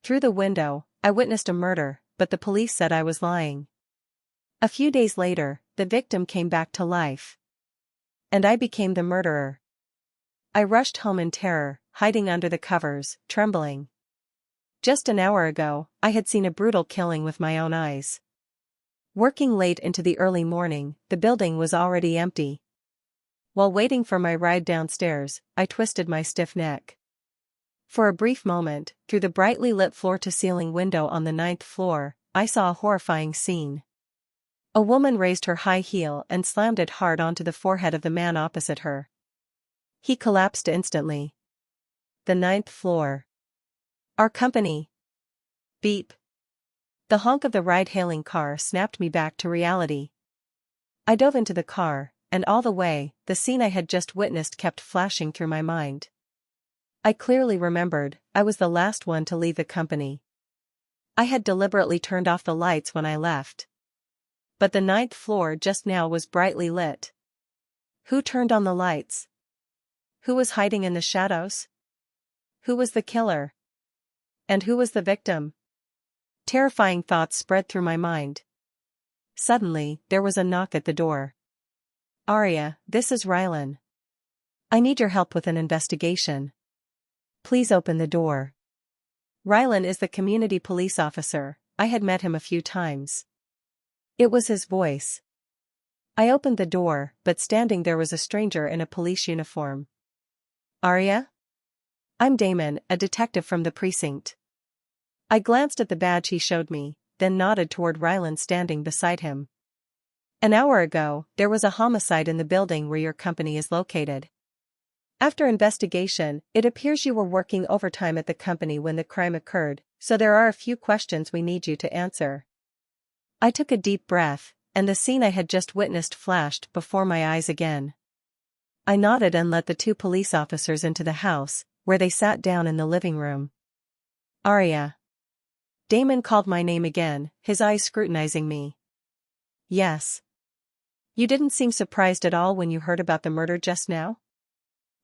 Through the window, I witnessed a murder, but the police said I was lying. A few days later, the victim came back to life. And I became the murderer. I rushed home in terror, hiding under the covers, trembling. Just an hour ago, I had seen a brutal killing with my own eyes. Working late into the early morning, the building was already empty. While waiting for my ride downstairs, I twisted my stiff neck. For a brief moment, through the brightly lit floor-to-ceiling window on the 9th floor, I saw a horrifying scene. A woman raised her high heel and slammed it hard onto the forehead of the man opposite her. He collapsed instantly. The 9th floor. Our company. Beep. The honk of the ride-hailing car snapped me back to reality. I dove into the car, and all the way, the scene I had just witnessed kept flashing through my mind. I clearly remembered, I was the last one to leave the company. I had deliberately turned off the lights when I left. But the 9th floor just now was brightly lit. Who turned on the lights? Who was hiding in the shadows? Who was the killer? And who was the victim? Terrifying thoughts spread through my mind. Suddenly, there was a knock at the door. Arya, this is Rylan. I need your help with an investigation. Please open the door. Rylan is the community police officer. I had met him a few times. It was his voice. I opened the door, but standing there was a stranger in a police uniform. Arya? I'm Damon, a detective from the precinct. I glanced at the badge he showed me, then nodded toward Rylan standing beside him. An hour ago, there was a homicide in the building where your company is located. After investigation, it appears you were working overtime at the company when the crime occurred, so there are a few questions we need you to answer. I took a deep breath, and the scene I had just witnessed flashed before my eyes again. I nodded and let the two police officers into the house, where they sat down in the living room. Arya. Damon called my name again, his eyes scrutinizing me. Yes. You didn't seem surprised at all when you heard about the murder just now?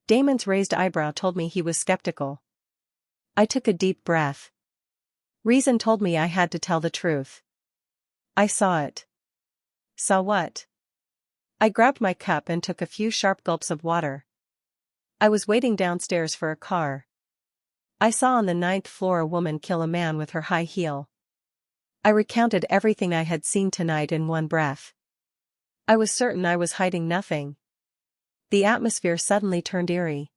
Damon's raised eyebrow told me he was skeptical. I took a deep breath. Reason told me I had to tell the truth. I saw it. Saw what? I grabbed my cup and took a few sharp gulps of water. I was waiting downstairs for a car. I saw on the 9th floor a woman kill a man with her high heel. I recounted everything I had seen tonight in one breath. I was certain I was hiding nothing. The atmosphere suddenly turned eerie.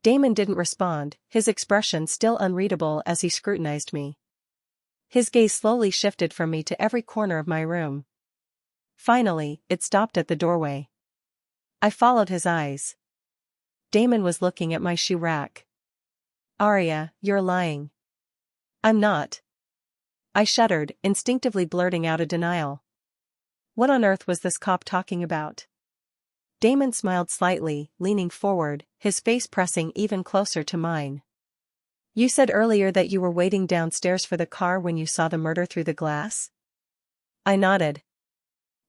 Damon didn't respond, his expression still unreadable as he scrutinized me. His gaze slowly shifted from me to every corner of my room. Finally, it stopped at the doorway. I followed his eyes. Damon was looking at my shoe rack. Arya, you're lying. I'm not. I shuddered, instinctively blurting out a denial. What on earth was this cop talking about? Damon smiled slightly, leaning forward, his face pressing even closer to mine. You said earlier that you were waiting downstairs for the car when you saw the murder through the glass? I nodded.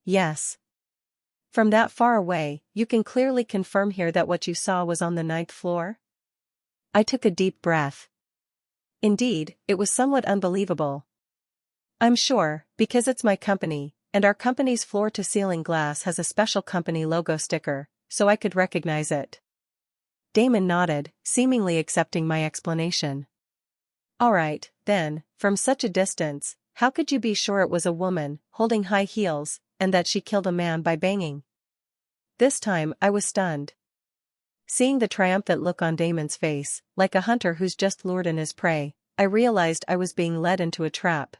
Yes. From that far away, you can clearly confirm here that what you saw was on the 9th floor? I took a deep breath. Indeed, it was somewhat unbelievable. I'm sure, because it's my company, and our company's floor-to-ceiling glass has a special company logo sticker, so I could recognize it. Damon nodded, seemingly accepting my explanation. All right, then, from such a distance, how could you be sure it was a woman, holding high heels, and that she killed a man by banging? This time, I was stunned. Seeing the triumphant look on Damon's face, like a hunter who's just lured in his prey, I realized I was being led into a trap.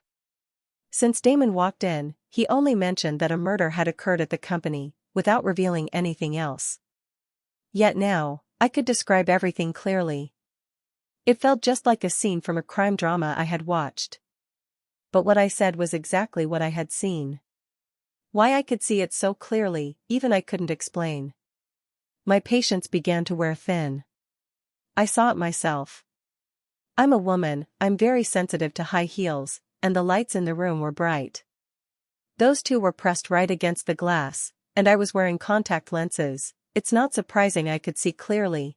Since Damon walked in, he only mentioned that a murder had occurred at the company, without revealing anything else. Yet now, I could describe everything clearly. It felt just like a scene from a crime drama I had watched. But what I said was exactly what I had seen. Why I could see it so clearly, even I couldn't explain. My patience began to wear thin. I saw it myself. I'm a woman, I'm very sensitive to high heels, and the lights in the room were bright. Those two were pressed right against the glass, and I was wearing contact lenses. It's not surprising I could see clearly.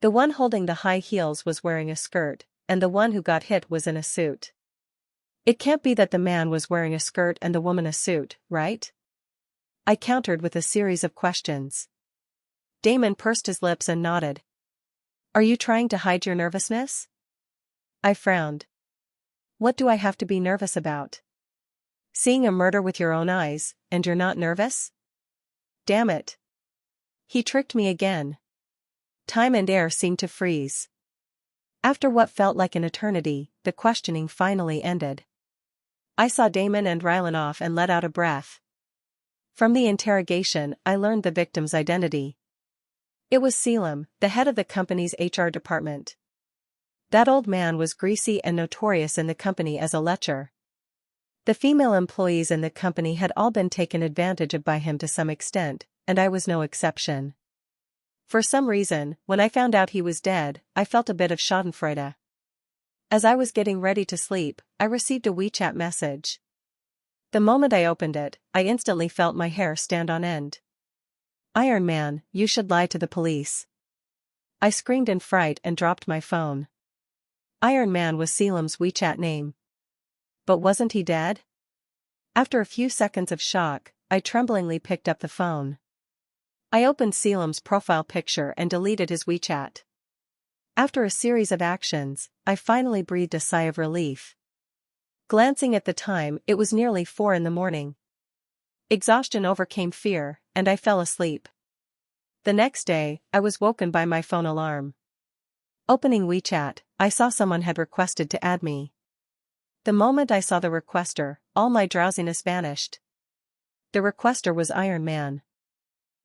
The one holding the high heels was wearing a skirt, and the one who got hit was in a suit. It can't be that the man was wearing a skirt and the woman a suit, right? I countered with a series of questions. Damon pursed his lips and nodded. Are you trying to hide your nervousness? I frowned. What do I have to be nervous about? Seeing a murder with your own eyes, and you're not nervous? Damn it. He tricked me again. Time and air seemed to freeze. After what felt like an eternity, the questioning finally ended. I saw Damon and Rylan off and let out a breath. From the interrogation, I learned the victim's identity. It was Selim, the head of the company's HR department. That old man was greasy and notorious in the company as a lecher. The female employees in the company had all been taken advantage of by him to some extent, and I was no exception. For some reason, when I found out he was dead, I felt a bit of schadenfreude. As I was getting ready to sleep, I received a WeChat message. The moment I opened it, I instantly felt my hair stand on end. Iron Man, you should lie to the police. I screamed in fright and dropped my phone. Iron Man was Selim's WeChat name. But wasn't he dead? After a few seconds of shock, I tremblingly picked up the phone. I opened Selim's profile picture and deleted his WeChat. After a series of actions, I finally breathed a sigh of relief. Glancing at the time, it was nearly 4 a.m. Exhaustion overcame fear, and I fell asleep. The next day, I was woken by my phone alarm. Opening WeChat, I saw someone had requested to add me. The moment I saw the requester, all my drowsiness vanished. The requester was Iron Man.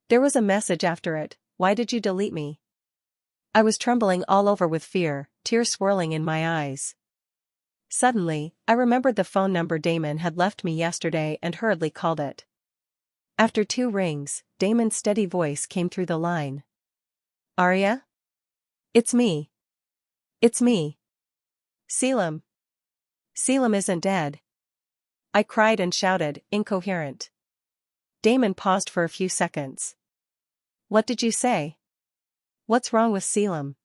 There was a message after it, "Why did you delete me?" I was trembling all over with fear, tears swirling in my eyes. Suddenly, I remembered the phone number Damon had left me yesterday and hurriedly called it. After 2 rings, Damon's steady voice came through the line. "Arya? It's me. It's me. Selim. Selim isn't dead." I cried and shouted, incoherent. Damon paused for a few seconds. "What did you say? What's wrong with Selim?"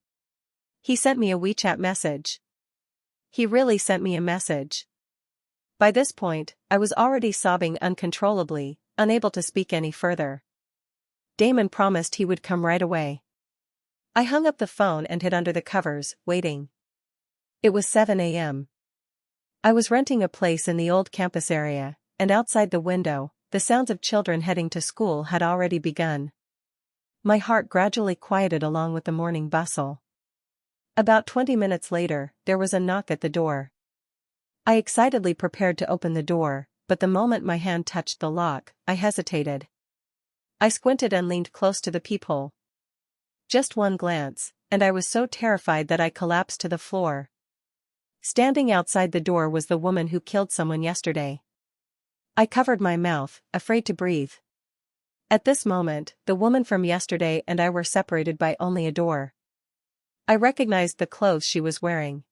"He sent me a WeChat message." He really sent me a message. By this point, I was already sobbing uncontrollably, unable to speak any further. Damon promised he would come right away. I hung up the phone and hid under the covers, waiting. It was 7 a.m. I was renting a place in the old campus area, and outside the window, the sounds of children heading to school had already begun. My heart gradually quieted along with the morning bustle. About 20 minutes later, there was a knock at the door. I excitedly prepared to open the door, but the moment my hand touched the lock, I hesitated. I squinted and leaned close to the peephole. Just one glance, and I was so terrified that I collapsed to the floor. Standing outside the door was the woman who killed someone yesterday. I covered my mouth, afraid to breathe. At this moment, the woman from yesterday and I were separated by only a door. I recognized the clothes she was wearing.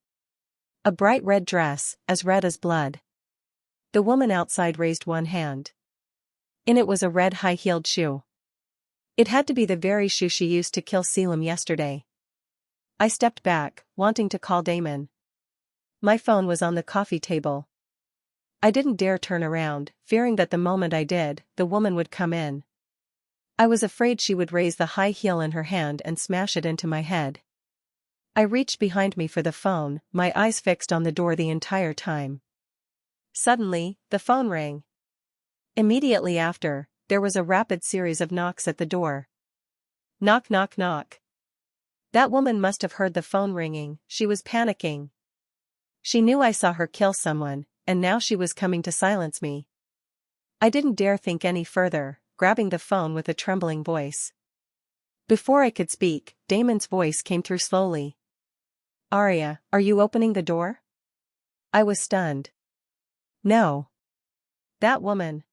A bright red dress, as red as blood. The woman outside raised one hand. In it was a red high-heeled shoe. It had to be the very shoe she used to kill Selim yesterday. I stepped back, wanting to call Damon. My phone was on the coffee table. I didn't dare turn around, fearing that the moment I did, the woman would come in. I was afraid she would raise the high heel in her hand and smash it into my head. I reached behind me for the phone, my eyes fixed on the door the entire time. Suddenly, the phone rang. Immediately after, there was a rapid series of knocks at the door. Knock, knock, knock. That woman must have heard the phone ringing. She was panicking. She knew I saw her kill someone, and now she was coming to silence me. I didn't dare think any further, grabbing the phone with a trembling voice. Before I could speak, Damon's voice came through slowly. "Arya, are you opening the door?" I was stunned. "No. That woman.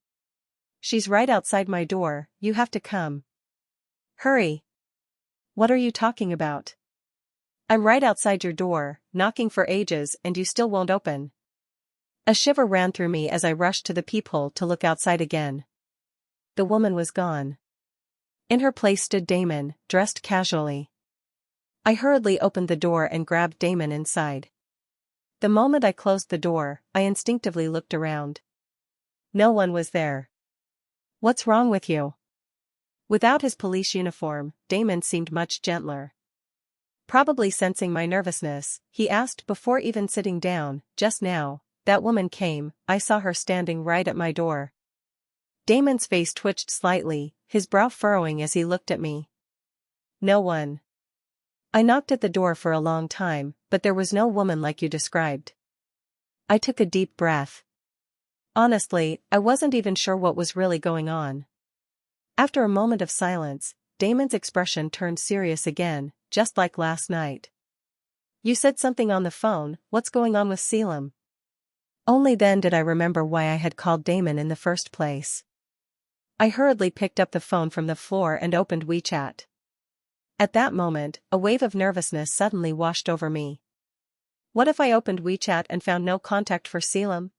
She's right outside my door, you have to come." "Hurry." "What are you talking about?" "I'm right outside your door, knocking for ages and you still won't open." A shiver ran through me as I rushed to the peephole to look outside again. The woman was gone. In her place stood Damon, dressed casually. I hurriedly opened the door and grabbed Damon inside. The moment I closed the door, I instinctively looked around. No one was there. "What's wrong with you?" Without his police uniform, Damon seemed much gentler. Probably sensing my nervousness, he asked before even sitting down, "Just now, that woman came, I saw her standing right at my door." Damon's face twitched slightly, his brow furrowing as he looked at me. "No one." "I knocked at the door for a long time, but there was no woman like you described." I took a deep breath. Honestly, I wasn't even sure what was really going on. After a moment of silence, Damon's expression turned serious again, just like last night. "You said something on the phone, what's going on with Selim?" Only then did I remember why I had called Damon in the first place. I hurriedly picked up the phone from the floor and opened WeChat. At that moment, a wave of nervousness suddenly washed over me. What if I opened WeChat and found no contact for Selim?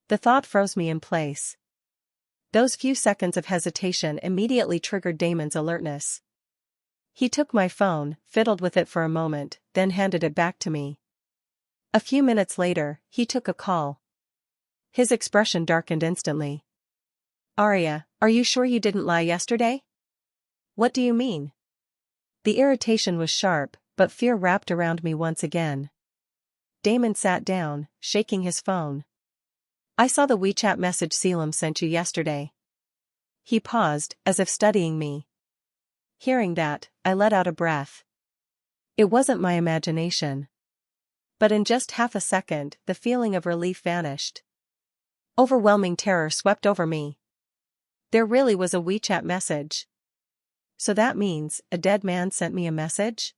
The thought froze me in place. Those few seconds of hesitation immediately triggered Damon's alertness. He took my phone, fiddled with it for a moment, then handed it back to me. A few minutes later, he took a call. His expression darkened instantly. "Arya, are you sure you didn't lie yesterday?" "What do you mean?" The irritation was sharp, but fear wrapped around me once again. Damon sat down, shaking his phone. "I saw the WeChat message Selim sent you yesterday." He paused, as if studying me. Hearing that, I let out a breath. It wasn't my imagination. But in just half a second, the feeling of relief vanished. Overwhelming terror swept over me. There really was a WeChat message. So that means, a dead man sent me a message?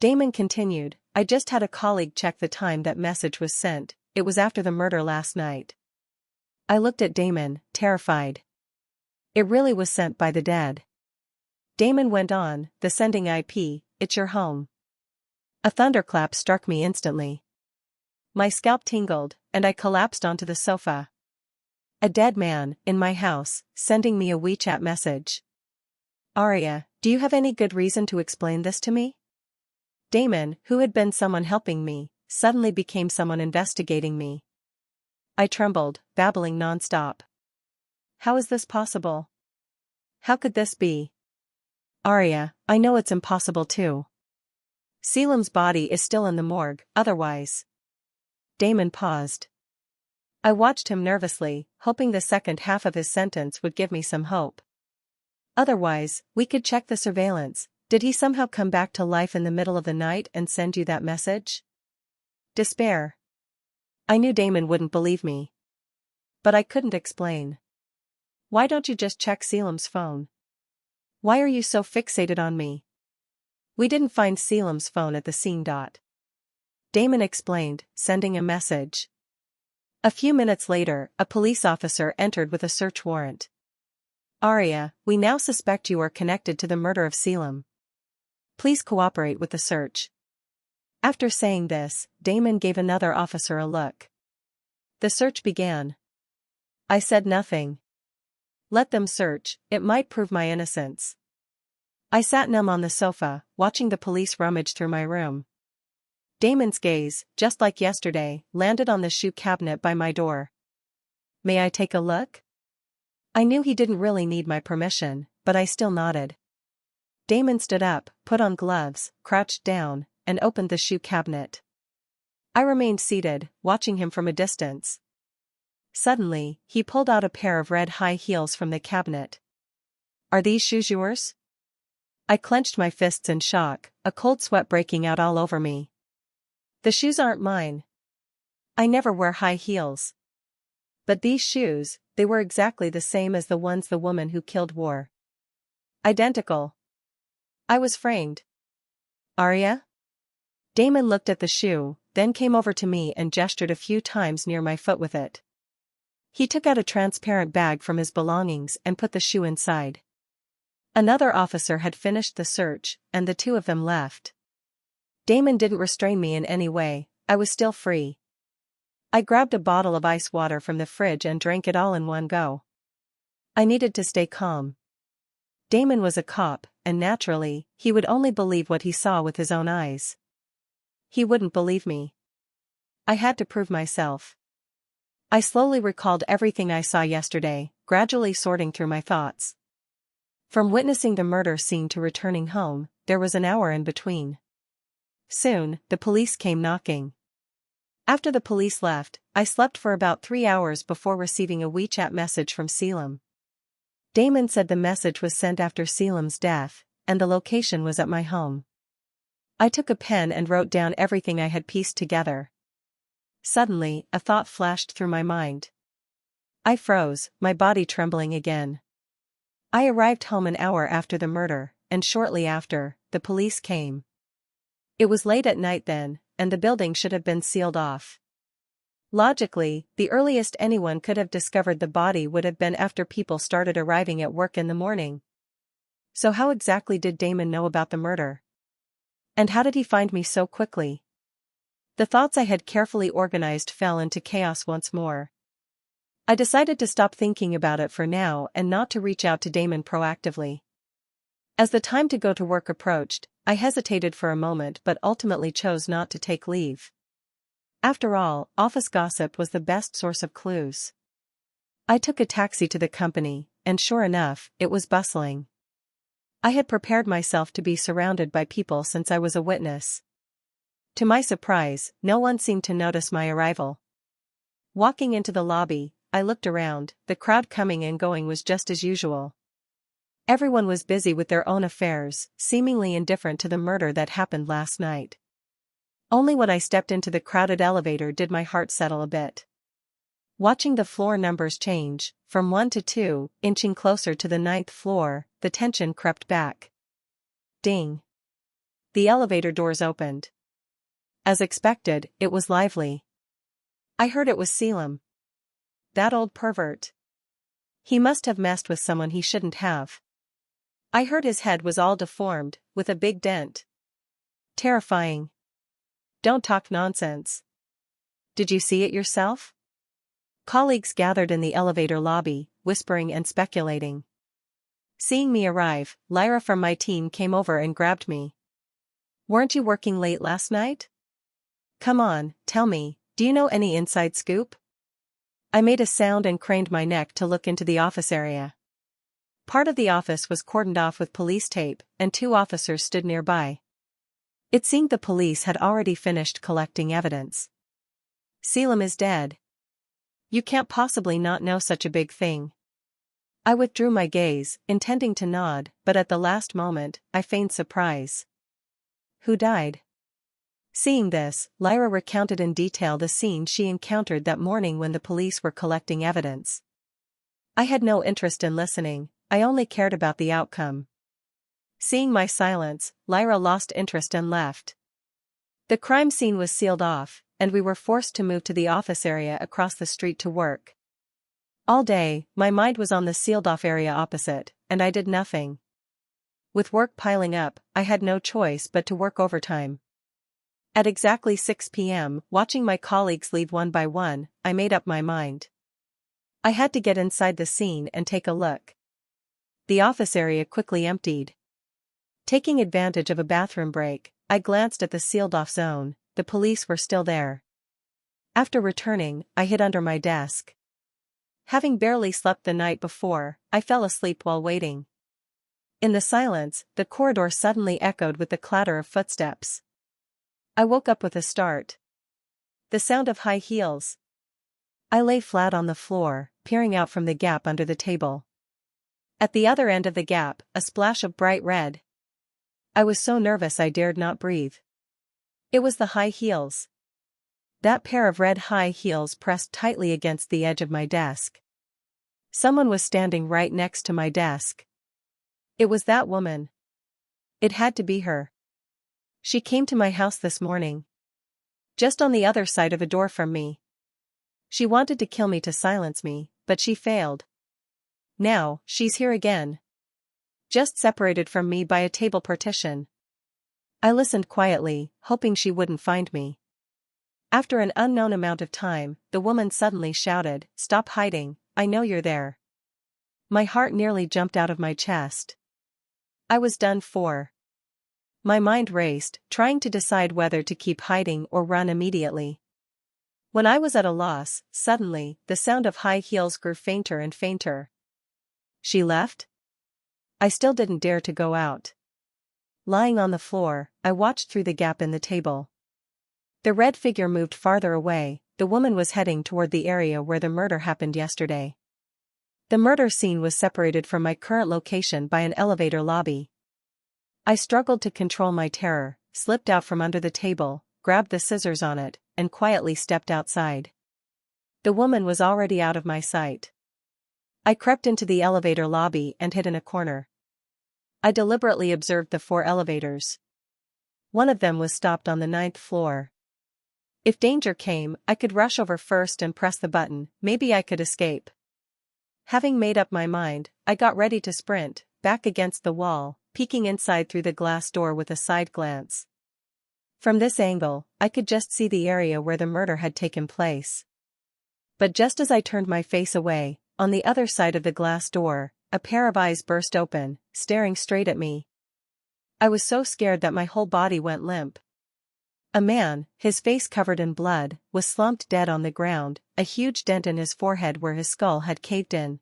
Damon continued, "I just had a colleague check the time that message was sent, it was after the murder last night." I looked at Damon, terrified. It really was sent by the dead. Damon went on, "The sending IP, it's your home." A thunderclap struck me instantly. My scalp tingled, and I collapsed onto the sofa. A dead man, in my house, sending me a WeChat message. "Arya, do you have any good reason to explain this to me?" Damon, who had been someone helping me, suddenly became someone investigating me. I trembled, babbling nonstop. "How is this possible? How could this be?" "Arya, I know it's impossible too. Selim's body is still in the morgue, otherwise." Damon paused. I watched him nervously, hoping the second half of his sentence would give me some hope. "Otherwise, we could check the surveillance. Did he somehow come back to life in the middle of the night and send you that message?" Despair. I knew Damon wouldn't believe me. But I couldn't explain. "Why don't you just check Selim's phone? Why are you so fixated on me?" "We didn't find Selim's phone at the scene. Damon explained, sending a message. A few minutes later, a police officer entered with a search warrant. "Arya, we now suspect you are connected to the murder of Selim. Please cooperate with the search." After saying this, Damon gave another officer a look. The search began. I said nothing. Let them search, it might prove my innocence. I sat numb on the sofa, watching the police rummage through my room. Damon's gaze, just like yesterday, landed on the shoe cabinet by my door. "May I take a look?" I knew he didn't really need my permission, but I still nodded. Damon stood up, put on gloves, crouched down, and opened the shoe cabinet. I remained seated, watching him from a distance. Suddenly, he pulled out a pair of red high heels from the cabinet. "Are these shoes yours?" I clenched my fists in shock, a cold sweat breaking out all over me. "The shoes aren't mine. I never wear high heels." "But these shoes, they were exactly the same as the ones the woman who killed wore. Identical." I was framed. "Arya?" Damon looked at the shoe, then came over to me and gestured a few times near my foot with it. He took out a transparent bag from his belongings and put the shoe inside. Another officer had finished the search, and the two of them left. Damon didn't restrain me in any way, I was still free. I grabbed a bottle of ice water from the fridge and drank it all in one go. I needed to stay calm. Damon was a cop, and naturally, he would only believe what he saw with his own eyes. He wouldn't believe me. I had to prove myself. I slowly recalled everything I saw yesterday, gradually sorting through my thoughts. From witnessing the murder scene to returning home, there was an hour in between. Soon, the police came knocking. After the police left, I slept for about 3 hours before receiving a WeChat message from Selim. Damon said the message was sent after Selim's death, and the location was at my home. I took a pen and wrote down everything I had pieced together. Suddenly, a thought flashed through my mind. I froze, my body trembling again. I arrived home an hour after the murder, and shortly after, the police came. It was late at night then, and the building should have been sealed off. Logically, the earliest anyone could have discovered the body would have been after people started arriving at work in the morning. So how exactly did Damon know about the murder? And how did he find me so quickly? The thoughts I had carefully organized fell into chaos once more. I decided to stop thinking about it for now and not to reach out to Damon proactively. As the time to go to work approached, I hesitated for a moment but ultimately chose not to take leave. After all, office gossip was the best source of clues. I took a taxi to the company, and sure enough, it was bustling. I had prepared myself to be surrounded by people since I was a witness. To my surprise, no one seemed to notice my arrival. Walking into the lobby, I looked around. The crowd coming and going was just as usual. Everyone was busy with their own affairs, seemingly indifferent to the murder that happened last night. Only when I stepped into the crowded elevator did my heart settle a bit. Watching the floor numbers change, from 1 to 2, inching closer to the 9th floor, the tension crept back. Ding! The elevator doors opened. As expected, it was lively. I heard it was Selim. That old pervert. He must have messed with someone he shouldn't have. I heard his head was all deformed, with a big dent. Terrifying. Don't talk nonsense. Did you see it yourself? Colleagues gathered in the elevator lobby, whispering and speculating. Seeing me arrive, Lyra from my team came over and grabbed me. Weren't you working late last night? Come on, tell me, do you know any inside scoop? I made a sound and craned my neck to look into the office area. Part of the office was cordoned off with police tape, and 2 officers stood nearby. It seemed the police had already finished collecting evidence. Selim is dead. You can't possibly not know such a big thing. I withdrew my gaze, intending to nod, but at the last moment, I feigned surprise. Who died? Seeing this, Lyra recounted in detail the scene she encountered that morning when the police were collecting evidence. I had no interest in listening, I only cared about the outcome. Seeing my silence, Lyra lost interest and left. The crime scene was sealed off, and we were forced to move to the office area across the street to work. All day, my mind was on the sealed-off area opposite, and I did nothing. With work piling up, I had no choice but to work overtime. At exactly 6 p.m., watching my colleagues leave one by one, I made up my mind. I had to get inside the scene and take a look. The office area quickly emptied. Taking advantage of a bathroom break, I glanced at the sealed-off zone. The police were still there. After returning, I hid under my desk. Having barely slept the night before, I fell asleep while waiting. In the silence, the corridor suddenly echoed with the clatter of footsteps. I woke up with a start. The sound of high heels. I lay flat on the floor, peering out from the gap under the table. At the other end of the gap, a splash of bright red. I was so nervous I dared not breathe. It was the high heels. That pair of red high heels pressed tightly against the edge of my desk. Someone was standing right next to my desk. It was that woman. It had to be her. She came to my house this morning. Just on the other side of a door from me. She wanted to kill me to silence me, but she failed. Now, she's here again. Just separated from me by a table partition. I listened quietly, hoping she wouldn't find me. After an unknown amount of time, the woman suddenly shouted, "Stop hiding, I know you're there." My heart nearly jumped out of my chest. I was done for. My mind raced, trying to decide whether to keep hiding or run immediately. When I was at a loss, suddenly, the sound of high heels grew fainter and fainter. She left? I still didn't dare to go out. Lying on the floor, I watched through the gap in the table. The red figure moved farther away. The woman was heading toward the area where the murder happened yesterday. The murder scene was separated from my current location by an elevator lobby. I struggled to control my terror, slipped out from under the table, grabbed the scissors on it, and quietly stepped outside. The woman was already out of my sight. I crept into the elevator lobby and hid in a corner. I deliberately observed the 4 elevators. One of them was stopped on the 9th floor. If danger came, I could rush over first and press the button, maybe I could escape. Having made up my mind, I got ready to sprint, back against the wall, peeking inside through the glass door with a side glance. From this angle, I could just see the area where the murder had taken place. But just as I turned my face away, on the other side of the glass door, a pair of eyes burst open, staring straight at me. I was so scared that my whole body went limp. A man, his face covered in blood, was slumped dead on the ground, a huge dent in his forehead where his skull had caved in.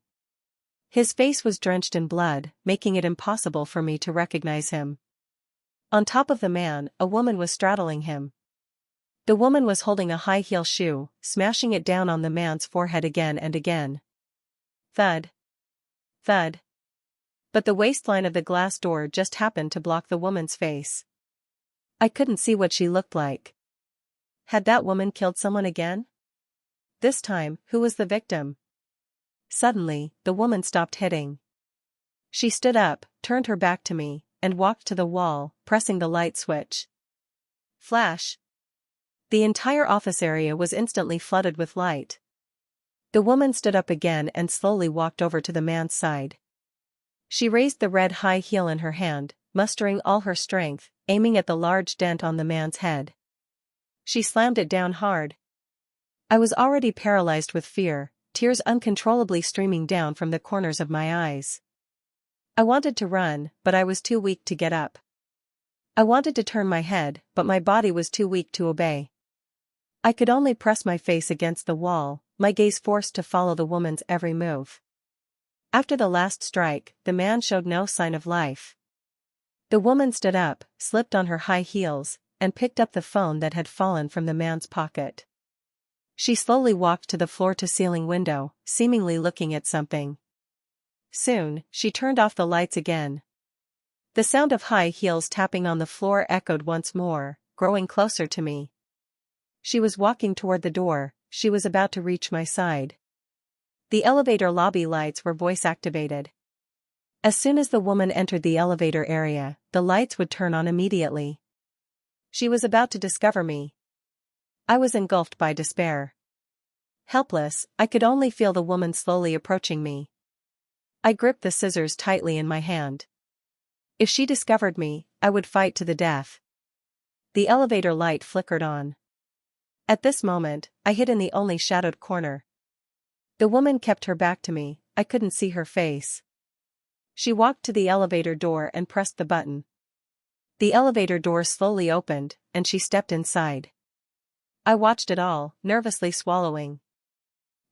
His face was drenched in blood, making it impossible for me to recognize him. On top of the man, a woman was straddling him. The woman was holding a high heel shoe, smashing it down on the man's forehead again and again. Thud. Thud. But the waistline of the glass door just happened to block the woman's face. I couldn't see what she looked like. Had that woman killed someone again? This time, who was the victim? Suddenly, the woman stopped hitting. She stood up, turned her back to me, and walked to the wall, pressing the light switch. Flash. The entire office area was instantly flooded with light. The woman stood up again and slowly walked over to the man's side. She raised the red high heel in her hand, mustering all her strength, aiming at the large dent on the man's head. She slammed it down hard. I was already paralyzed with fear, tears uncontrollably streaming down from the corners of my eyes. I wanted to run, but I was too weak to get up. I wanted to turn my head, but my body was too weak to obey. I could only press my face against the wall, my gaze forced to follow the woman's every move. After the last strike, the man showed no sign of life. The woman stood up, slipped on her high heels, and picked up the phone that had fallen from the man's pocket. She slowly walked to the floor-to-ceiling window, seemingly looking at something. Soon, she turned off the lights again. The sound of high heels tapping on the floor echoed once more, growing closer to me. She was walking toward the door. She was about to reach my side. The elevator lobby lights were voice-activated. As soon as the woman entered the elevator area, the lights would turn on immediately. She was about to discover me. I was engulfed by despair. Helpless, I could only feel the woman slowly approaching me. I gripped the scissors tightly in my hand. If she discovered me, I would fight to the death. The elevator light flickered on. At this moment, I hid in the only shadowed corner. The woman kept her back to me, I couldn't see her face. She walked to the elevator door and pressed the button. The elevator door slowly opened, and she stepped inside. I watched it all, nervously swallowing.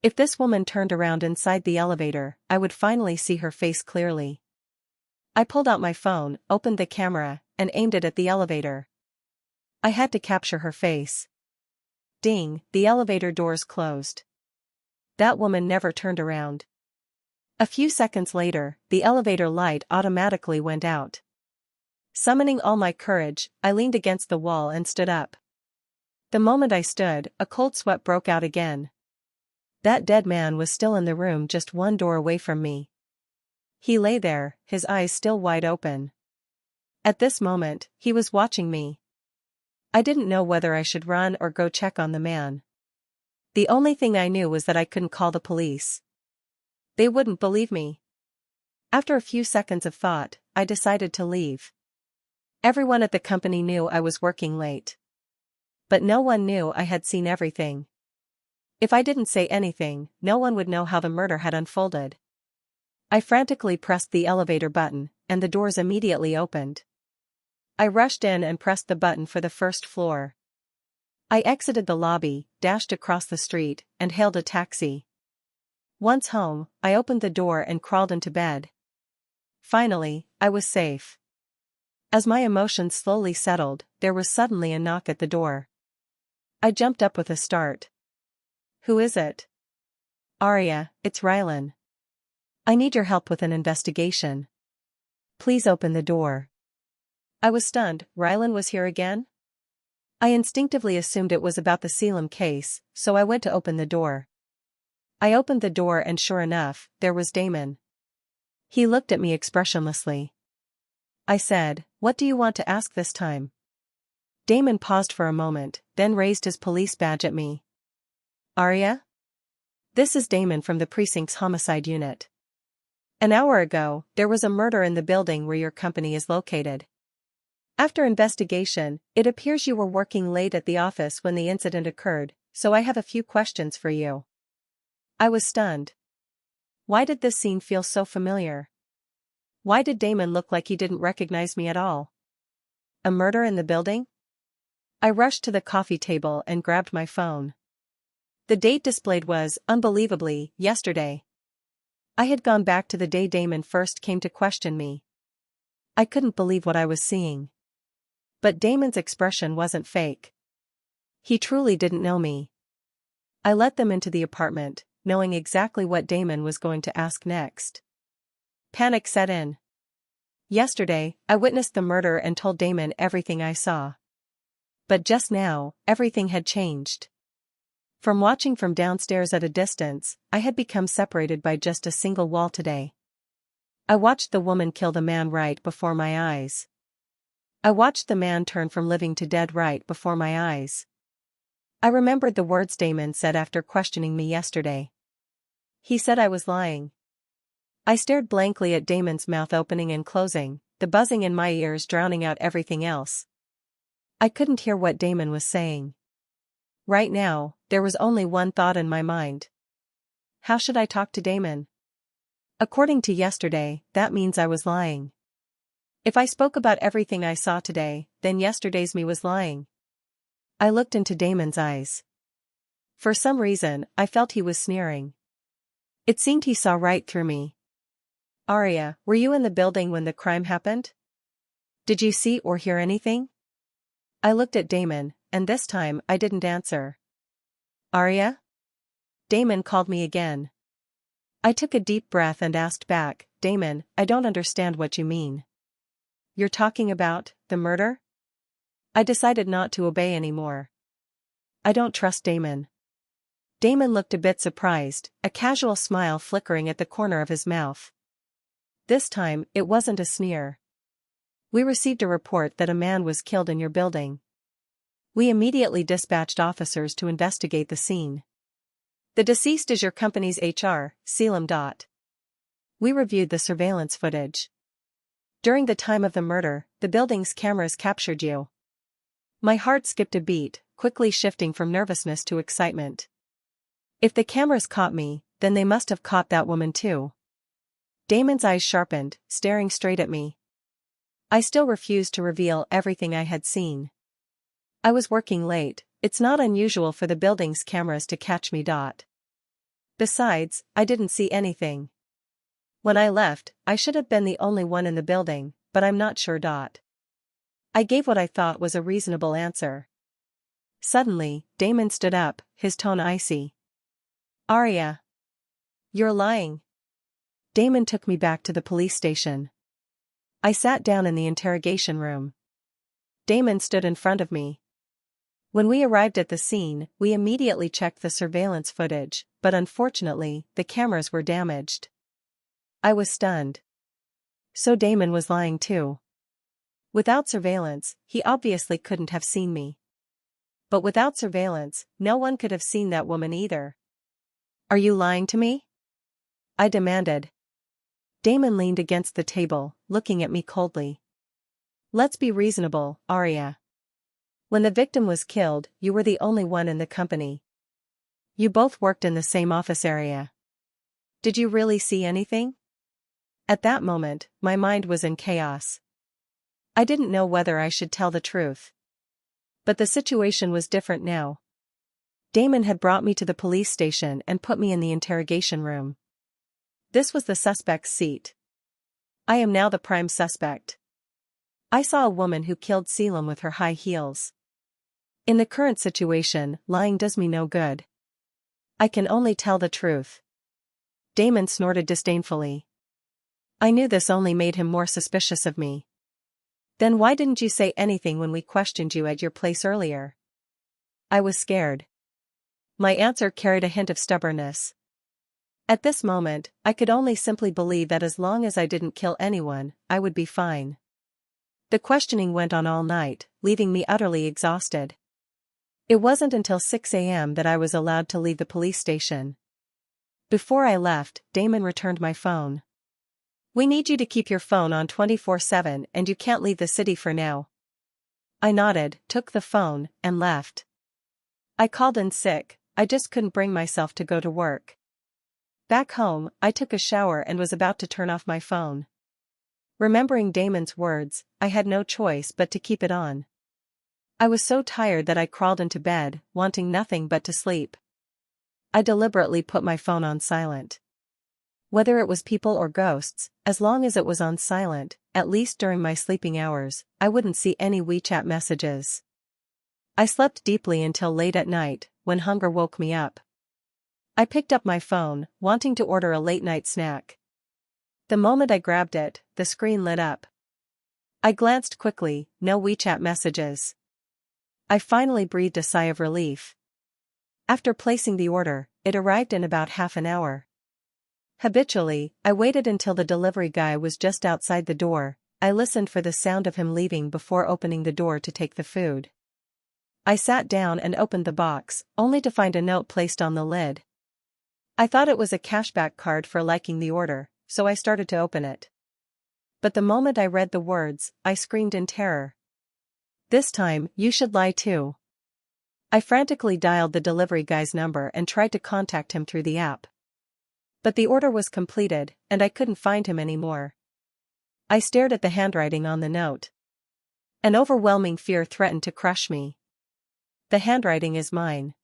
If this woman turned around inside the elevator, I would finally see her face clearly. I pulled out my phone, opened the camera, and aimed it at the elevator. I had to capture her face. Ding, the elevator doors closed. That woman never turned around. A few seconds later, the elevator light automatically went out. Summoning all my courage, I leaned against the wall and stood up. The moment I stood, a cold sweat broke out again. That dead man was still in the room just one door away from me. He lay there, his eyes still wide open. At this moment, he was watching me. I didn't know whether I should run or go check on the man. The only thing I knew was that I couldn't call the police. They wouldn't believe me. After a few seconds of thought, I decided to leave. Everyone at the company knew I was working late. But no one knew I had seen everything. If I didn't say anything, no one would know how the murder had unfolded. I frantically pressed the elevator button, and the doors immediately opened. I rushed in and pressed the button for the first floor. I exited the lobby, dashed across the street, and hailed a taxi. Once home, I opened the door and crawled into bed. Finally, I was safe. As my emotions slowly settled, there was suddenly a knock at the door. I jumped up with a start. "Who is it?" "Arya, it's Rylan. I need your help with an investigation. Please open the door." I was stunned. Rylan was here again? I instinctively assumed it was about the Selim case, so I went to open the door. I opened the door and sure enough, there was Damon. He looked at me expressionlessly. I said, "What do you want to ask this time?" Damon paused for a moment, then raised his police badge at me. "Arya? This is Damon from the precinct's homicide unit. An hour ago, there was a murder in the building where your company is located. After investigation, it appears you were working late at the office when the incident occurred, so I have a few questions for you." I was stunned. Why did this scene feel so familiar? Why did Damon look like he didn't recognize me at all? A murder in the building? I rushed to the coffee table and grabbed my phone. The date displayed was, unbelievably, yesterday. I had gone back to the day Damon first came to question me. I couldn't believe what I was seeing. But Damon's expression wasn't fake. He truly didn't know me. I let them into the apartment, knowing exactly what Damon was going to ask next. Panic set in. Yesterday, I witnessed the murder and told Damon everything I saw. But just now, everything had changed. From watching from downstairs at a distance, I had become separated by just a single wall today. I watched the woman kill the man right before my eyes. I watched the man turn from living to dead right before my eyes. I remembered the words Damon said after questioning me yesterday. He said I was lying. I stared blankly at Damon's mouth opening and closing, the buzzing in my ears drowning out everything else. I couldn't hear what Damon was saying. Right now, there was only one thought in my mind. How should I talk to Damon? According to yesterday, that means I was lying. If I spoke about everything I saw today, then yesterday's me was lying. I looked into Damon's eyes. For some reason, I felt he was sneering. It seemed he saw right through me. "Arya, were you in the building when the crime happened? Did you see or hear anything?" I looked at Damon, and this time I didn't answer. "Arya?" Damon called me again. I took a deep breath and asked back, "Damon, I don't understand what you mean. You're talking about the murder?" I decided not to obey anymore. I don't trust Damon. Damon looked a bit surprised, a casual smile flickering at the corner of his mouth. This time, it wasn't a sneer. "We received a report that a man was killed in your building. We immediately dispatched officers to investigate the scene. The deceased is your company's HR, Selim. We reviewed the surveillance footage. During the time of the murder, the building's cameras captured you." My heart skipped a beat, quickly shifting from nervousness to excitement. If the cameras caught me, then they must have caught that woman too. Damon's eyes sharpened, staring straight at me. I still refused to reveal everything I had seen. I was working late, it's not unusual for the building's cameras to catch me. Besides, I didn't see anything. When I left, I should have been the only one in the building, but I'm not sure. I gave what I thought was a reasonable answer. Suddenly, Damon stood up, his tone icy. "Arya. You're lying." Damon took me back to the police station. I sat down in the interrogation room. Damon stood in front of me. When we arrived at the scene, we immediately checked the surveillance footage, but unfortunately, the cameras were damaged. I was stunned. So Damon was lying too. Without surveillance, he obviously couldn't have seen me. But without surveillance, no one could have seen that woman either. "Are you lying to me?" I demanded. Damon leaned against the table, looking at me coldly. "Let's be reasonable, Arya. When the victim was killed, you were the only one in the company. You both worked in the same office area. Did you really see anything?" At that moment, my mind was in chaos. I didn't know whether I should tell the truth. But the situation was different now. Damon had brought me to the police station and put me in the interrogation room. This was the suspect's seat. I am now the prime suspect. I saw a woman who killed Selim with her high heels. In the current situation, lying does me no good. I can only tell the truth. Damon snorted disdainfully. I knew this only made him more suspicious of me. Then why didn't you say anything when we questioned you at your place earlier? I was scared. My answer carried a hint of stubbornness. At this moment, I could only simply believe that as long as I didn't kill anyone, I would be fine. The questioning went on all night, leaving me utterly exhausted. It wasn't until 6 a.m. that I was allowed to leave the police station. Before I left, Damon returned my phone. We need you to keep your phone on 24/7 and you can't leave the city for now. I nodded, took the phone, and left. I called in sick, I just couldn't bring myself to go to work. Back home, I took a shower and was about to turn off my phone. Remembering Damon's words, I had no choice but to keep it on. I was so tired that I crawled into bed, wanting nothing but to sleep. I deliberately put my phone on silent. Whether it was people or ghosts, as long as it was on silent, at least during my sleeping hours, I wouldn't see any WeChat messages. I slept deeply until late at night, when hunger woke me up. I picked up my phone, wanting to order a late-night snack. The moment I grabbed it, the screen lit up. I glanced quickly, no WeChat messages. I finally breathed a sigh of relief. After placing the order, it arrived in about half an hour. Habitually, I waited until the delivery guy was just outside the door. I listened for the sound of him leaving before opening the door to take the food. I sat down and opened the box, only to find a note placed on the lid. I thought it was a cashback card for liking the order, so I started to open it. But the moment I read the words, I screamed in terror. This time, you should lie too. I frantically dialed the delivery guy's number and tried to contact him through the app. But the order was completed, and I couldn't find him anymore. I stared at the handwriting on the note. An overwhelming fear threatened to crush me. The handwriting is mine.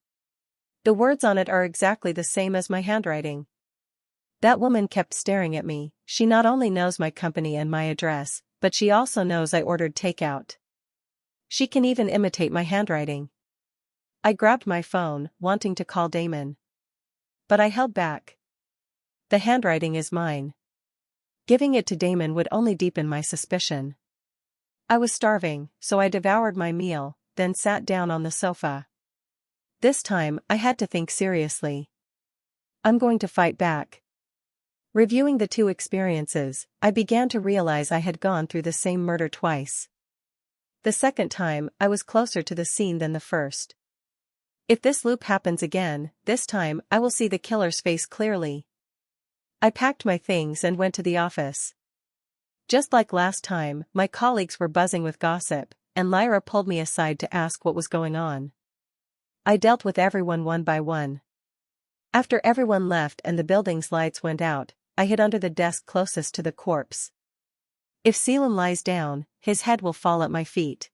The words on it are exactly the same as my handwriting. That woman kept staring at me. She not only knows my company and my address, but she also knows I ordered takeout. She can even imitate my handwriting. I grabbed my phone, wanting to call Damon. But I held back. The handwriting is mine. Giving it to Damon would only deepen my suspicion. I was starving, so I devoured my meal, then sat down on the sofa. This time, I had to think seriously. I'm going to fight back. Reviewing the two experiences, I began to realize I had gone through the same murder twice. The second time, I was closer to the scene than the first. If this loop happens again, this time I will see the killer's face clearly. I packed my things and went to the office. Just like last time, my colleagues were buzzing with gossip, and Lyra pulled me aside to ask what was going on. I dealt with everyone one by one. After everyone left and the building's lights went out, I hid under the desk closest to the corpse. If Selim lies down, his head will fall at my feet.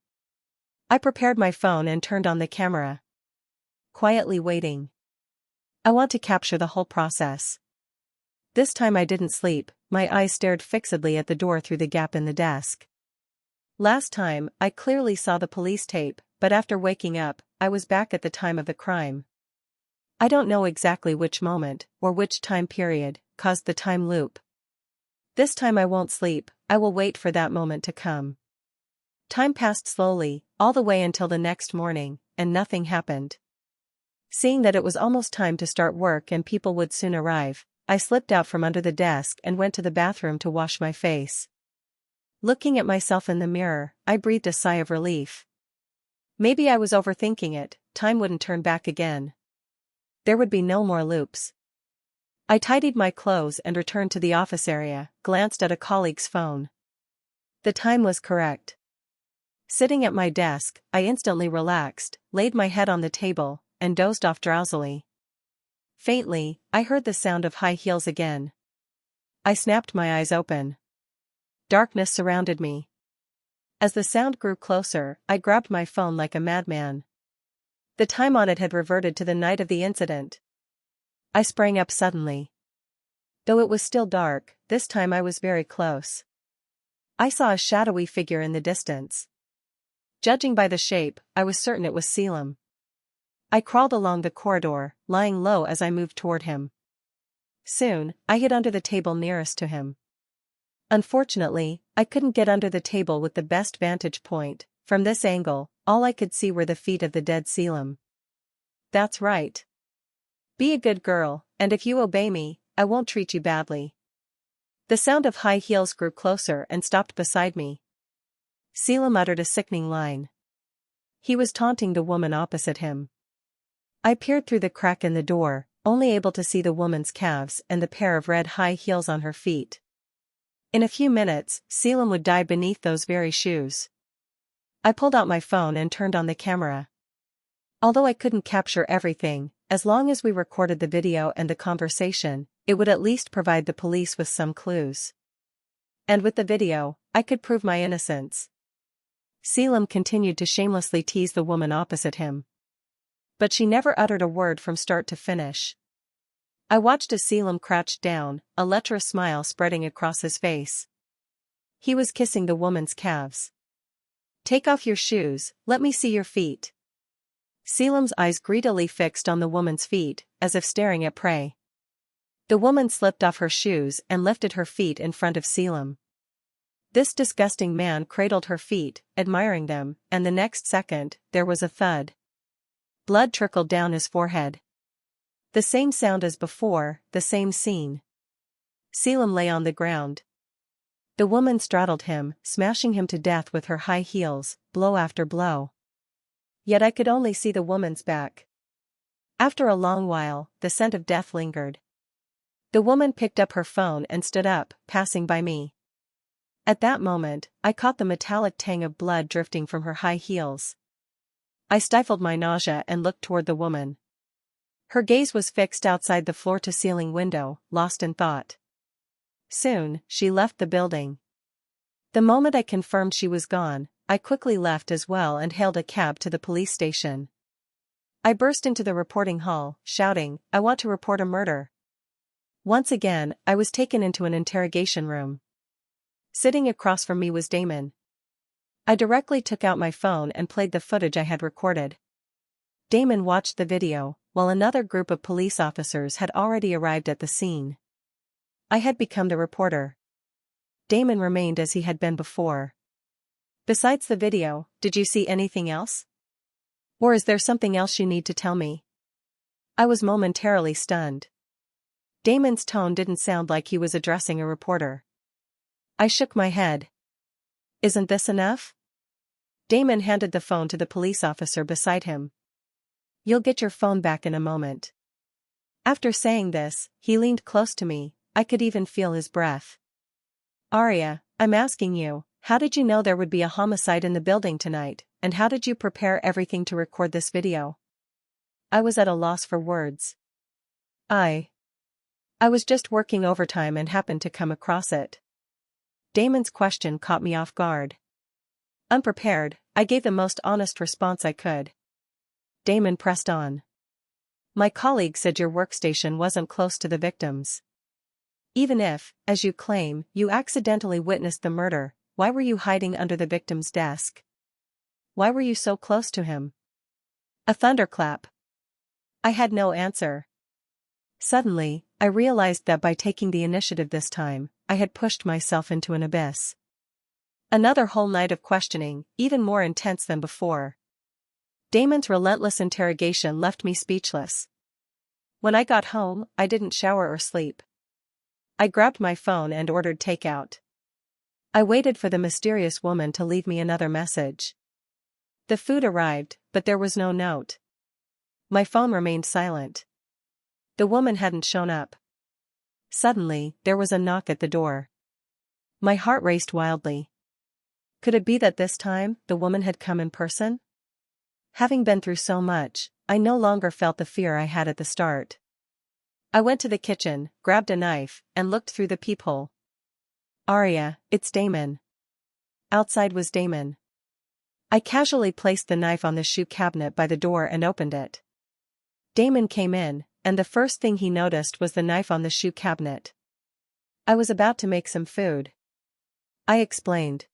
I prepared my phone and turned on the camera. Quietly waiting. I want to capture the whole process. This time I didn't sleep, my eyes stared fixedly at the door through the gap in the desk. Last time, I clearly saw the police tape, but after waking up, I was back at the time of the crime. I don't know exactly which moment, or which time period, caused the time loop. This time I won't sleep, I will wait for that moment to come. Time passed slowly, all the way until the next morning, and nothing happened. Seeing that it was almost time to start work and people would soon arrive, I slipped out from under the desk and went to the bathroom to wash my face. Looking at myself in the mirror, I breathed a sigh of relief. Maybe I was overthinking it, time wouldn't turn back again. There would be no more loops. I tidied my clothes and returned to the office area, glanced at a colleague's phone. The time was correct. Sitting at my desk, I instantly relaxed, laid my head on the table, and dozed off drowsily. Faintly, I heard the sound of high heels again. I snapped my eyes open. Darkness surrounded me. As the sound grew closer, I grabbed my phone like a madman. The time on it had reverted to the night of the incident. I sprang up suddenly. Though it was still dark, this time I was very close. I saw a shadowy figure in the distance. Judging by the shape, I was certain it was Selim. I crawled along the corridor, lying low as I moved toward him. Soon, I hid under the table nearest to him. Unfortunately, I couldn't get under the table with the best vantage point. From this angle, all I could see were the feet of the dead Selim. That's right. Be a good girl, and if you obey me, I won't treat you badly. The sound of high heels grew closer and stopped beside me. Selim uttered a sickening line. He was taunting the woman opposite him. I peered through the crack in the door, only able to see the woman's calves and the pair of red high heels on her feet. In a few minutes, Selim would die beneath those very shoes. I pulled out my phone and turned on the camera. Although I couldn't capture everything, as long as we recorded the video and the conversation, it would at least provide the police with some clues. And with the video, I could prove my innocence. Selim continued to shamelessly tease the woman opposite him. But she never uttered a word from start to finish. I watched as Selim crouched down, a lecherous smile spreading across his face. He was kissing the woman's calves. Take off your shoes, let me see your feet. Selim's eyes greedily fixed on the woman's feet, as if staring at prey. The woman slipped off her shoes and lifted her feet in front of Selim. This disgusting man cradled her feet, admiring them, and the next second, there was a thud. Blood trickled down his forehead. The same sound as before, the same scene. Selim lay on the ground. The woman straddled him, smashing him to death with her high heels, blow after blow. Yet I could only see the woman's back. After a long while, the scent of death lingered. The woman picked up her phone and stood up, passing by me. At that moment, I caught the metallic tang of blood drifting from her high heels. I stifled my nausea and looked toward the woman. Her gaze was fixed outside the floor-to-ceiling window, lost in thought. Soon, she left the building. The moment I confirmed she was gone, I quickly left as well and hailed a cab to the police station. I burst into the reporting hall, shouting, "I want to report a murder." Once again, I was taken into an interrogation room. Sitting across from me was Damon. I directly took out my phone and played the footage I had recorded. Damon watched the video, while another group of police officers had already arrived at the scene. I had become the reporter. Damon remained as he had been before. Besides the video, did you see anything else? Or is there something else you need to tell me? I was momentarily stunned. Damon's tone didn't sound like he was addressing a reporter. I shook my head. Isn't this enough? Damon handed the phone to the police officer beside him. You'll get your phone back in a moment. After saying this, he leaned close to me. I could even feel his breath. Arya, I'm asking you, how did you know there would be a homicide in the building tonight, and how did you prepare everything to record this video? I was at a loss for words. I was just working overtime and happened to come across it. Damon's question caught me off guard. Unprepared, I gave the most honest response I could. Damon pressed on. My colleague said your workstation wasn't close to the victims. Even if, as you claim, you accidentally witnessed the murder, why were you hiding under the victim's desk? Why were you so close to him? A thunderclap. I had no answer. Suddenly, I realized that by taking the initiative this time, I had pushed myself into an abyss. Another whole night of questioning, even more intense than before. Damon's relentless interrogation left me speechless. When I got home, I didn't shower or sleep. I grabbed my phone and ordered takeout. I waited for the mysterious woman to leave me another message. The food arrived, but there was no note. My phone remained silent. The woman hadn't shown up. Suddenly, there was a knock at the door. My heart raced wildly. Could it be that this time, the woman had come in person? Having been through so much, I no longer felt the fear I had at the start. I went to the kitchen, grabbed a knife, and looked through the peephole. Arya, it's Damon. Outside was Damon. I casually placed the knife on the shoe cabinet by the door and opened it. Damon came in, and the first thing he noticed was the knife on the shoe cabinet. I was about to make some food, I explained.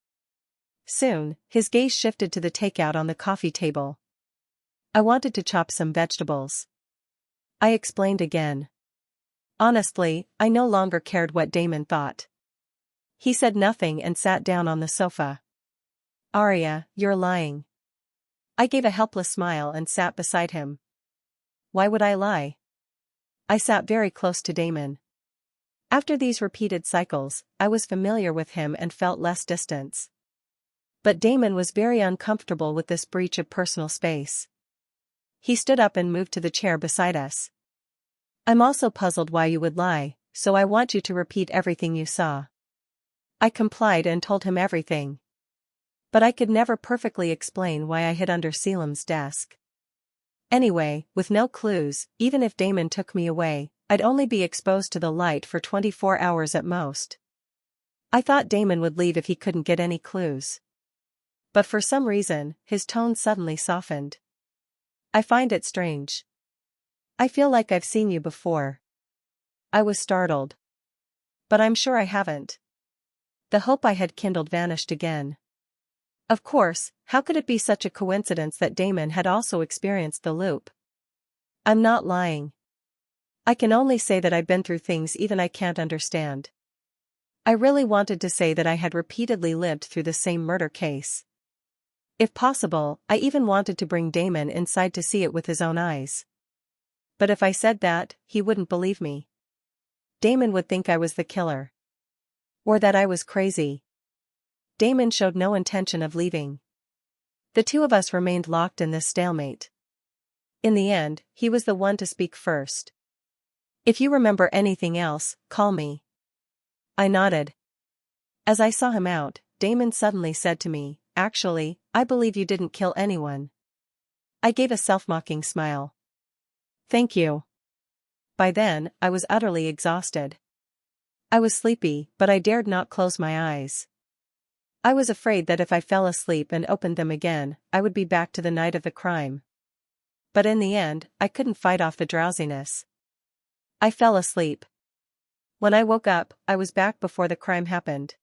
Soon, his gaze shifted to the takeout on the coffee table. I wanted to chop some vegetables, I explained again. Honestly, I no longer cared what Damon thought. He said nothing and sat down on the sofa. Arya, you're lying. I gave a helpless smile and sat beside him. Why would I lie? I sat very close to Damon. After these repeated cycles, I was familiar with him and felt less distance. But Damon was very uncomfortable with this breach of personal space. He stood up and moved to the chair beside us. I'm also puzzled why you would lie, so I want you to repeat everything you saw. I complied and told him everything. But I could never perfectly explain why I hid under Selim's desk. Anyway, with no clues, even if Damon took me away, I'd only be exposed to the light for 24 hours at most. I thought Damon would leave if he couldn't get any clues. But for some reason, his tone suddenly softened. I find it strange. I feel like I've seen you before. I was startled. But I'm sure I haven't. The hope I had kindled vanished again. Of course, how could it be such a coincidence that Damon had also experienced the loop? I'm not lying. I can only say that I've been through things even I can't understand. I really wanted to say that I had repeatedly lived through the same murder case. If possible, I even wanted to bring Damon inside to see it with his own eyes. But if I said that, he wouldn't believe me. Damon would think I was the killer. Or that I was crazy. Damon showed no intention of leaving. The two of us remained locked in this stalemate. In the end, he was the one to speak first. If you remember anything else, call me. I nodded. As I saw him out, Damon suddenly said to me, actually, I believe you didn't kill anyone. I gave a self-mocking smile. Thank you. By then, I was utterly exhausted. I was sleepy, but I dared not close my eyes. I was afraid that if I fell asleep and opened them again, I would be back to the night of the crime. But in the end, I couldn't fight off the drowsiness. I fell asleep. When I woke up, I was back before the crime happened.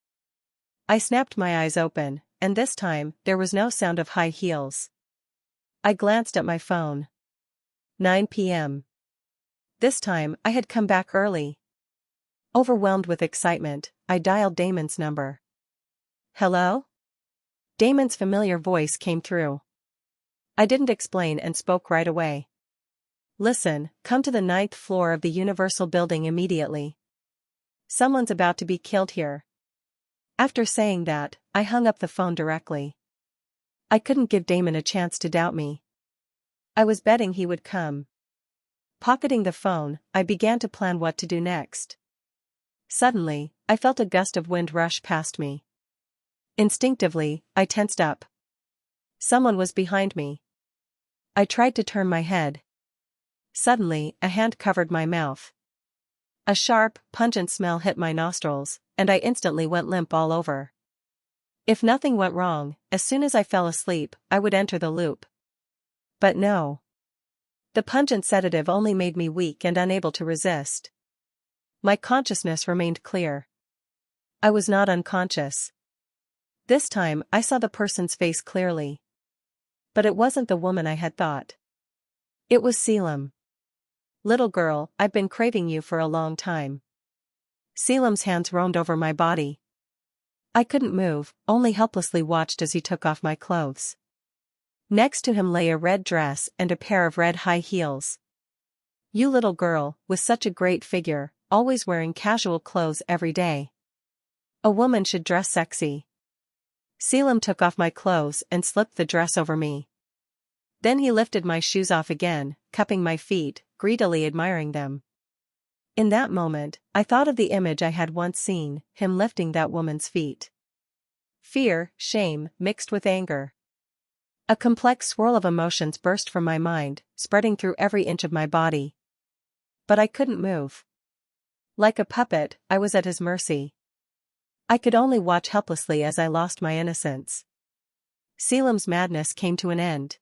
I snapped my eyes open, and this time, there was no sound of high heels. I glanced at my phone. 9 p.m. This time, I had come back early. Overwhelmed with excitement, I dialed Damon's number. Hello? Damon's familiar voice came through. I didn't explain and spoke right away. Listen, come to the 9th floor of the Universal building immediately. Someone's about to be killed here. After saying that, I hung up the phone directly. I couldn't give Damon a chance to doubt me. I was betting he would come. Pocketing the phone, I began to plan what to do next. Suddenly, I felt a gust of wind rush past me. Instinctively, I tensed up. Someone was behind me. I tried to turn my head. Suddenly, a hand covered my mouth. A sharp, pungent smell hit my nostrils, and I instantly went limp all over. If nothing went wrong, as soon as I fell asleep, I would enter the loop. But no. The pungent sedative only made me weak and unable to resist. My consciousness remained clear. I was not unconscious. This time, I saw the person's face clearly. But it wasn't the woman I had thought. It was Selim. Little girl, I've been craving you for a long time. Selim's hands roamed over my body. I couldn't move, only helplessly watched as he took off my clothes. Next to him lay a red dress and a pair of red high heels. You little girl, with such a great figure, always wearing casual clothes every day. A woman should dress sexy. Selim took off my clothes and slipped the dress over me. Then he lifted my shoes off again, cupping my feet, greedily admiring them. In that moment, I thought of the image I had once seen, him lifting that woman's feet. Fear, shame, mixed with anger. A complex swirl of emotions burst from my mind, spreading through every inch of my body. But I couldn't move. Like a puppet, I was at his mercy. I could only watch helplessly as I lost my innocence. Selim's madness came to an end.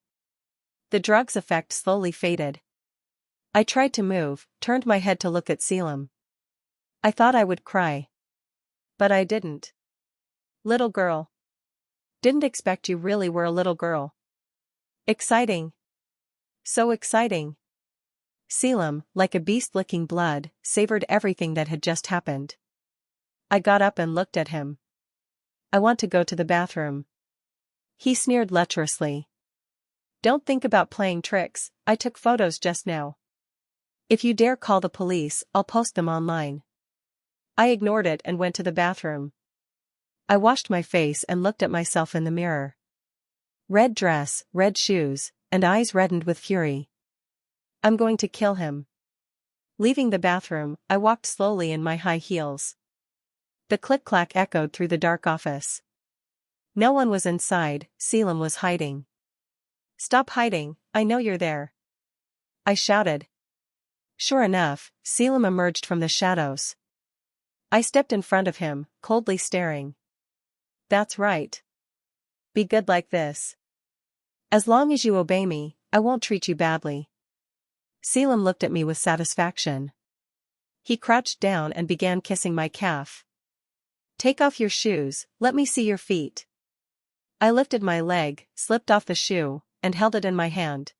The drug's effect slowly faded. I tried to move, turned my head to look at Selim. I thought I would cry. But I didn't. Little girl. Didn't expect you really were a little girl. Exciting. So exciting. Selim, like a beast licking blood, savored everything that had just happened. I got up and looked at him. I want to go to the bathroom. He sneered lecherously. Don't think about playing tricks, I took photos just now. If you dare call the police, I'll post them online. I ignored it and went to the bathroom. I washed my face and looked at myself in the mirror. Red dress, red shoes, and eyes reddened with fury. I'm going to kill him. Leaving the bathroom, I walked slowly in my high heels. The click-clack echoed through the dark office. No one was inside, Selim was hiding. Stop hiding, I know you're there. I shouted. Sure enough, Selim emerged from the shadows. I stepped in front of him, coldly staring. That's right. Be good like this. As long as you obey me, I won't treat you badly. Selim looked at me with satisfaction. He crouched down and began kissing my calf. Take off your shoes, let me see your feet. I lifted my leg, slipped off the shoe, and held it in my hand.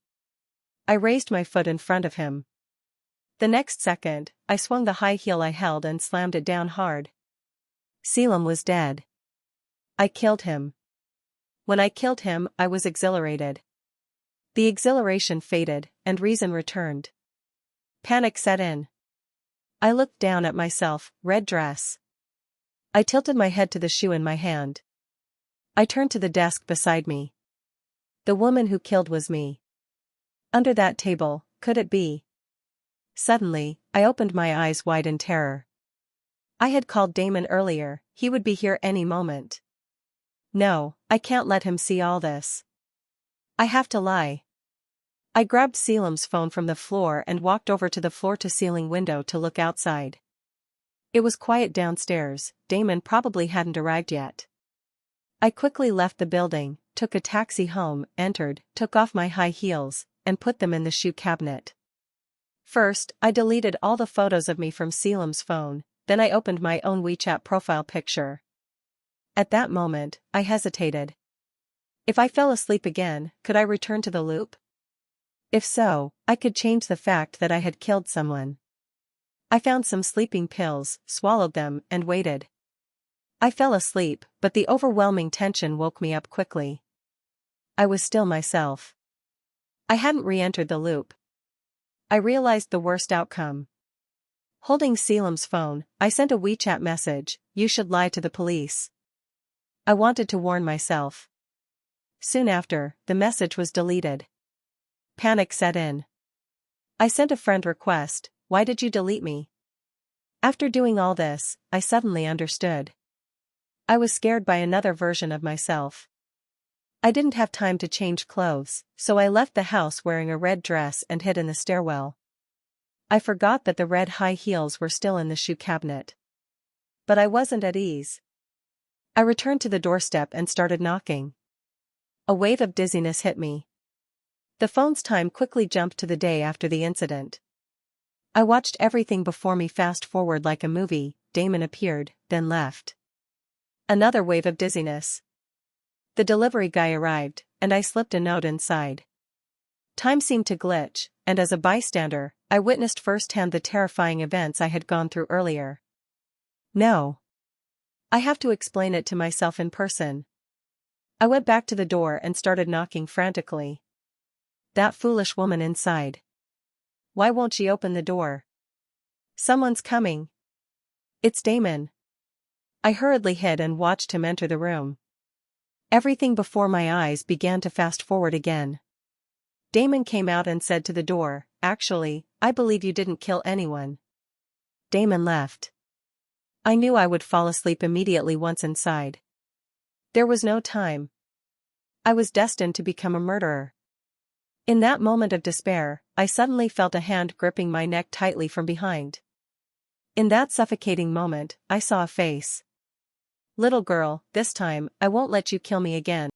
I raised my foot in front of him. The next second, I swung the high heel I held and slammed it down hard. Selim was dead. I killed him. When I killed him, I was exhilarated. The exhilaration faded, and reason returned. Panic set in. I looked down at myself, red dress. I tilted my head to the shoe in my hand. I turned to the desk beside me. The woman who killed was me. Under that table, could it be? Suddenly, I opened my eyes wide in terror. I had called Damon earlier, he would be here any moment. No, I can't let him see all this. I have to lie. I grabbed Selim's phone from the floor and walked over to the floor-to-ceiling window to look outside. It was quiet downstairs, Damon probably hadn't arrived yet. I quickly left the building, took a taxi home, entered, took off my high heels, and put them in the shoe cabinet. First, I deleted all the photos of me from Selim's phone, then I opened my own WeChat profile picture. At that moment, I hesitated. If I fell asleep again, could I return to the loop? If so, I could change the fact that I had killed someone. I found some sleeping pills, swallowed them, and waited. I fell asleep, but the overwhelming tension woke me up quickly. I was still myself. I hadn't re-entered the loop. I realized the worst outcome. Holding Selim's phone, I sent a WeChat message, "You should lie to the police." I wanted to warn myself. Soon after, the message was deleted. Panic set in. I sent a friend request, "Why did you delete me?" After doing all this, I suddenly understood. I was scared by another version of myself. I didn't have time to change clothes, so I left the house wearing a red dress and hid in the stairwell. I forgot that the red high heels were still in the shoe cabinet. But I wasn't at ease. I returned to the doorstep and started knocking. A wave of dizziness hit me. The phone's time quickly jumped to the day after the incident. I watched everything before me fast forward like a movie. Damon appeared, then left. Another wave of dizziness. The delivery guy arrived, and I slipped a note inside. Time seemed to glitch, and as a bystander, I witnessed firsthand the terrifying events I had gone through earlier. No. I have to explain it to myself in person. I went back to the door and started knocking frantically. That foolish woman inside. Why won't she open the door? Someone's coming. It's Damon. I hurriedly hid and watched him enter the room. Everything before my eyes began to fast forward again. Damon came out and said to the door, "Actually, I believe you didn't kill anyone." Damon left. I knew I would fall asleep immediately once inside. There was no time. I was destined to become a murderer. In that moment of despair, I suddenly felt a hand gripping my neck tightly from behind. In that suffocating moment, I saw a face. Little girl, this time, I won't let you kill me again.